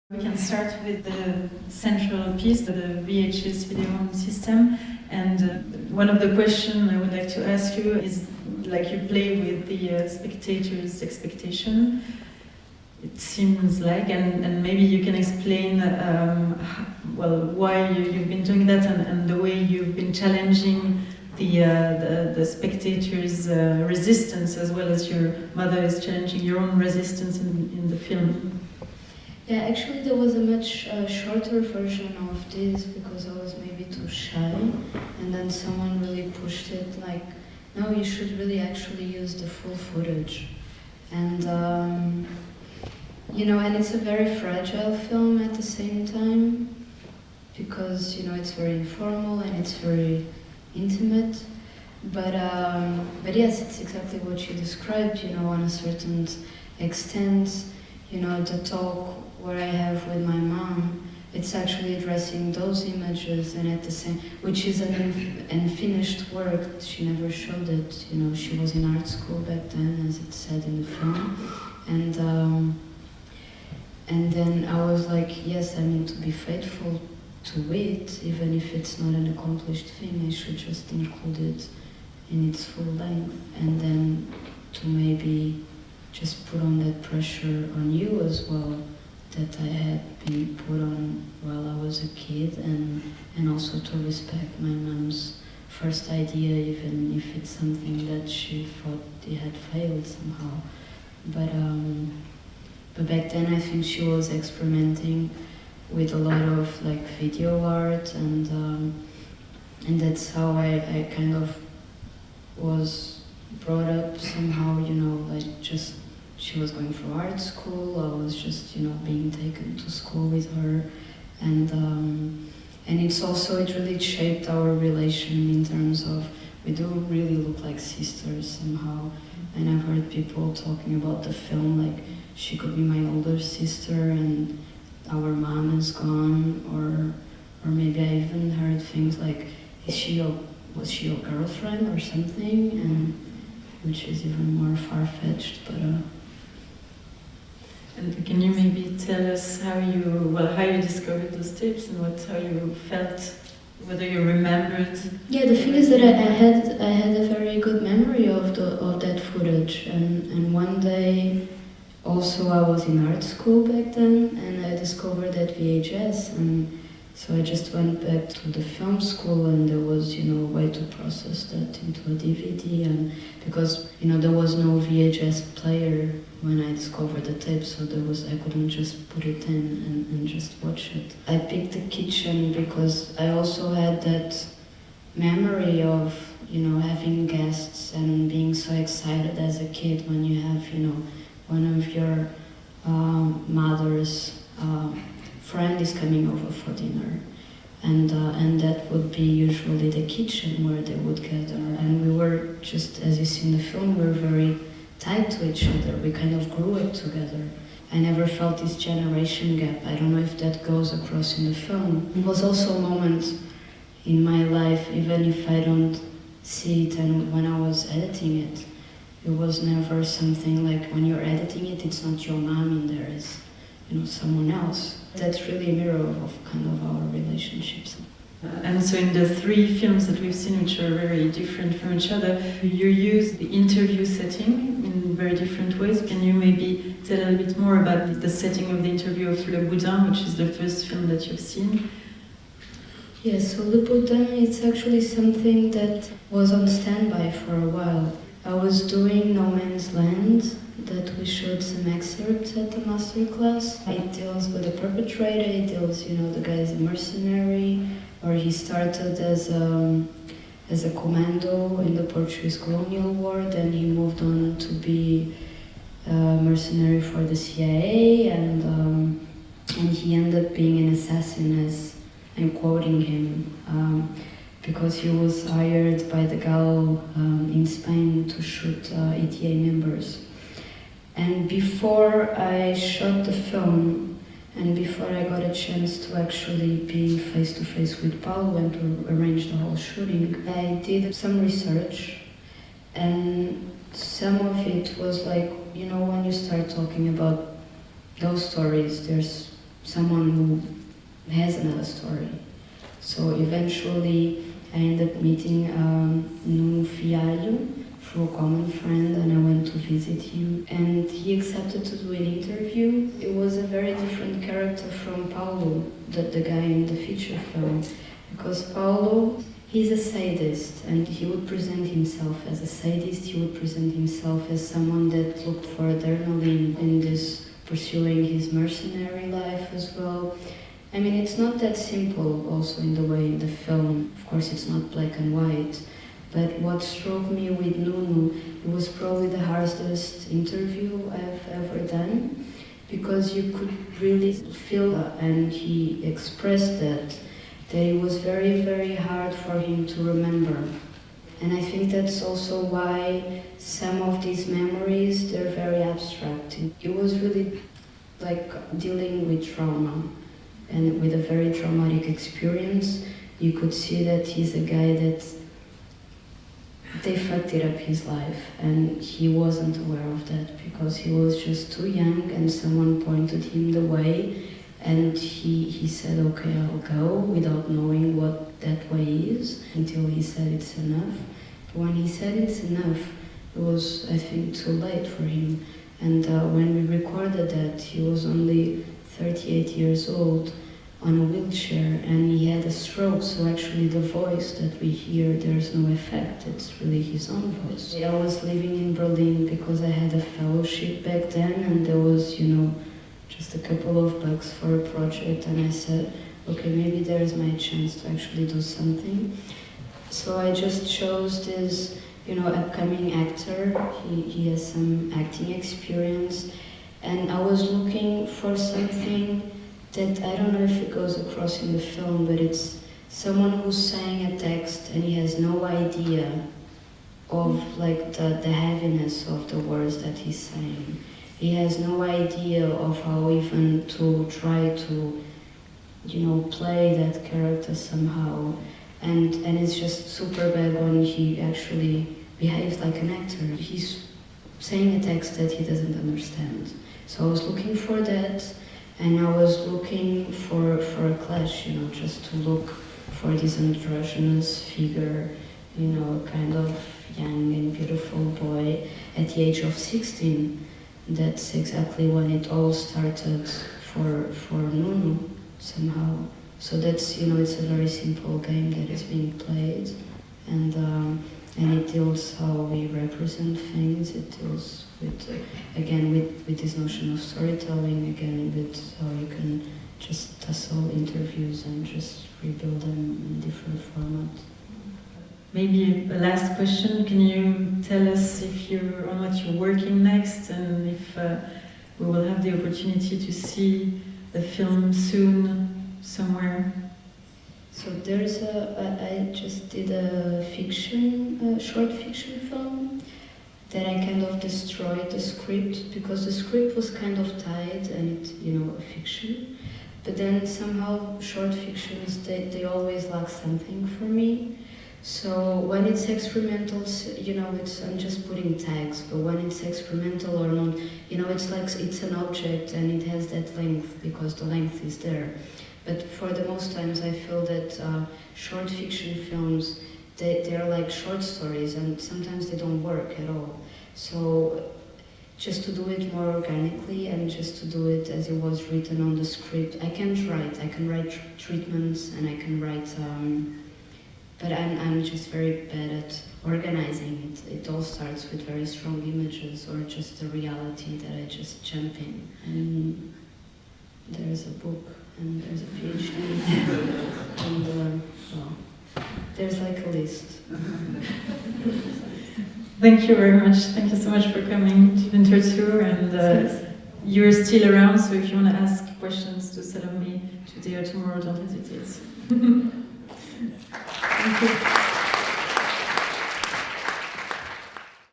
We can start with the central piece, the VHS video system. And one of the questions I would like to ask you is, like, you play with the spectator's expectation, it seems like, and maybe you can explain why you've been doing that and the way you've been challenging the spectator's resistance, as well as your mother is challenging your own resistance in the film. Yeah, actually there was a much shorter version of this because I was maybe too shy, and then someone really pushed it, like, no, you should really actually use the full footage. And and it's a very fragile film at the same time, because it's very informal and it's very intimate. But yes, it's exactly what you described, on a certain extent. The talk where I have with my mom, it's actually addressing those images, and at the same, which is an unfinished work. She never showed it. She was in art school back then, as it said in the film, and then I was like, yes, to be faithful to it, even if it's not an accomplished thing, I should just include it in its full length, and then to maybe just put on that pressure on you as well that I had been put on while I was a kid, and also to respect my mom's first idea, even if it's something that she thought it had failed somehow. But back then I think she was experimenting with a lot of video art, and that's how I kind of was brought up somehow, just she was going through art school, I was just, being taken to school with her, and it really shaped our relation in terms of we do really look like sisters somehow. And I've heard people talking about the film like she could be my older sister and our mom is gone, or maybe I even heard things like, was she your girlfriend or something, and which is even more far-fetched, but And can you maybe tell us how you discovered those tapes and how you felt, whether you remembered? Yeah, the thing is that I had a very good memory of that footage, and one day also I was in art school back then, and I discovered that VHS, and so I just went back to the film school, and there was, a way to process that into a DVD, and because, there was no VHS player when I discovered the tape, so I couldn't just put it in and just watch it. I picked the kitchen because I also had that memory of, having guests and being so excited as a kid when you have, one of your mother's friend is coming over for dinner, and that would be usually the kitchen where they would gather, and we were just, as you see in the film, we were very tied to each other. We kind of grew up together. I never felt this generation gap. I don't know if that goes across in the film. It was also a moment in my life, even if I don't see it, and when I was editing it, it was never something like when you're editing it, it's not your mom in there, it's someone else. That's really a mirror of kind of our relationships. And so in the three films that we've seen, which are very different from each other, you use the interview setting in very different ways. Can you maybe tell a little bit more about the setting of the interview of Le Boudin, which is the first film that you've seen? Yes, so Le Boudin, it's actually something that was on standby for a while. I was doing No Man's Land, that we showed some excerpts at the masterclass. It deals with the perpetrator, it deals, the guy is a mercenary, or he started as a commando in the Portuguese colonial war, then he moved on to be a mercenary for the CIA, and he ended up being an assassin, as I'm quoting him, because he was hired by the GAO in Spain to shoot ETA members. And before I shot the film, and before I got a chance to actually be face-to-face with Paulo and to arrange the whole shooting, I did some research, and some of it was like, when you start talking about those stories, there's someone who has another story. So eventually I ended up meeting Nuno Fialho through a common friend, and I went to visit him, and he accepted to do an interview. It was a very different character from Paulo, the guy in the feature film, because Paulo, he's a sadist, and he would present himself as a sadist. He would present himself as someone that looked for adrenaline in this, pursuing his mercenary life as well. I mean, it's not that simple also in the way in the film. Of course, it's not black and white. But what struck me with Nuno, it was probably the hardest interview I've ever done, because you could really feel, and he expressed that it was very, very hard for him to remember. And I think that's also why some of these memories, they're very abstract. It was really like dealing with trauma, and with a very traumatic experience. You could see that he's a guy that they fucked it up his life, and he wasn't aware of that because he was just too young, and someone pointed him the way, and he said, okay, I'll go, without knowing what that way is, until he said it's enough. But when he said it's enough, it was, I think, too late for him. And when we recorded that, he was only 38 years old, on a wheelchair, and he had a stroke, so actually the voice that we hear, there's no effect, it's really his own voice. I was living in Berlin because I had a fellowship back then, and there was, just a couple of bucks for a project, and I said, okay, maybe there's my chance to actually do something. So I just chose this, upcoming actor. He has some acting experience, and I was looking for something that I don't know if it goes across in the film, but it's someone who's saying a text and he has no idea of like the heaviness of the words that he's saying. He has no idea of how even to try to, play that character somehow. And it's just super bad when he actually behaves like an actor. He's saying a text that he doesn't understand. So I was looking for that. And I was looking for a clash, just to look for this androgynous figure, kind of young and beautiful boy at the age of 16. That's exactly when it all started for Nuno, somehow. So that's, it's a very simple game that is being played. And it deals how we represent things, it deals with, again, with this notion of storytelling, again, with how you can just tussle interviews and just rebuild them in different formats. Maybe a last question, can you tell us on what you're working next, and if we will have the opportunity to see the film soon, somewhere? So there's I just did a short fiction film that I kind of destroyed the script, because the script was kind of tight and it's, a fiction. But then somehow short fictions, they always lack something for me. So when it's experimental, I'm just putting tags, but when it's experimental or not, it's like it's an object and it has that length because the length is there. But for the most times, I feel that short fiction films, they're like short stories, and sometimes they don't work at all. So just to do it more organically and just to do it as it was written on the script, I can write treatments, and I can write, but I'm just very bad at organizing it. It all starts with very strong images or just the reality that I just jump in. And there's a book, and there's a PhD, and there's like a list. Thank you very much. Thank you so much for coming to Winterthur, and you're still around, so if you want to ask questions to Salomé today or tomorrow, don't hesitate. Thank you.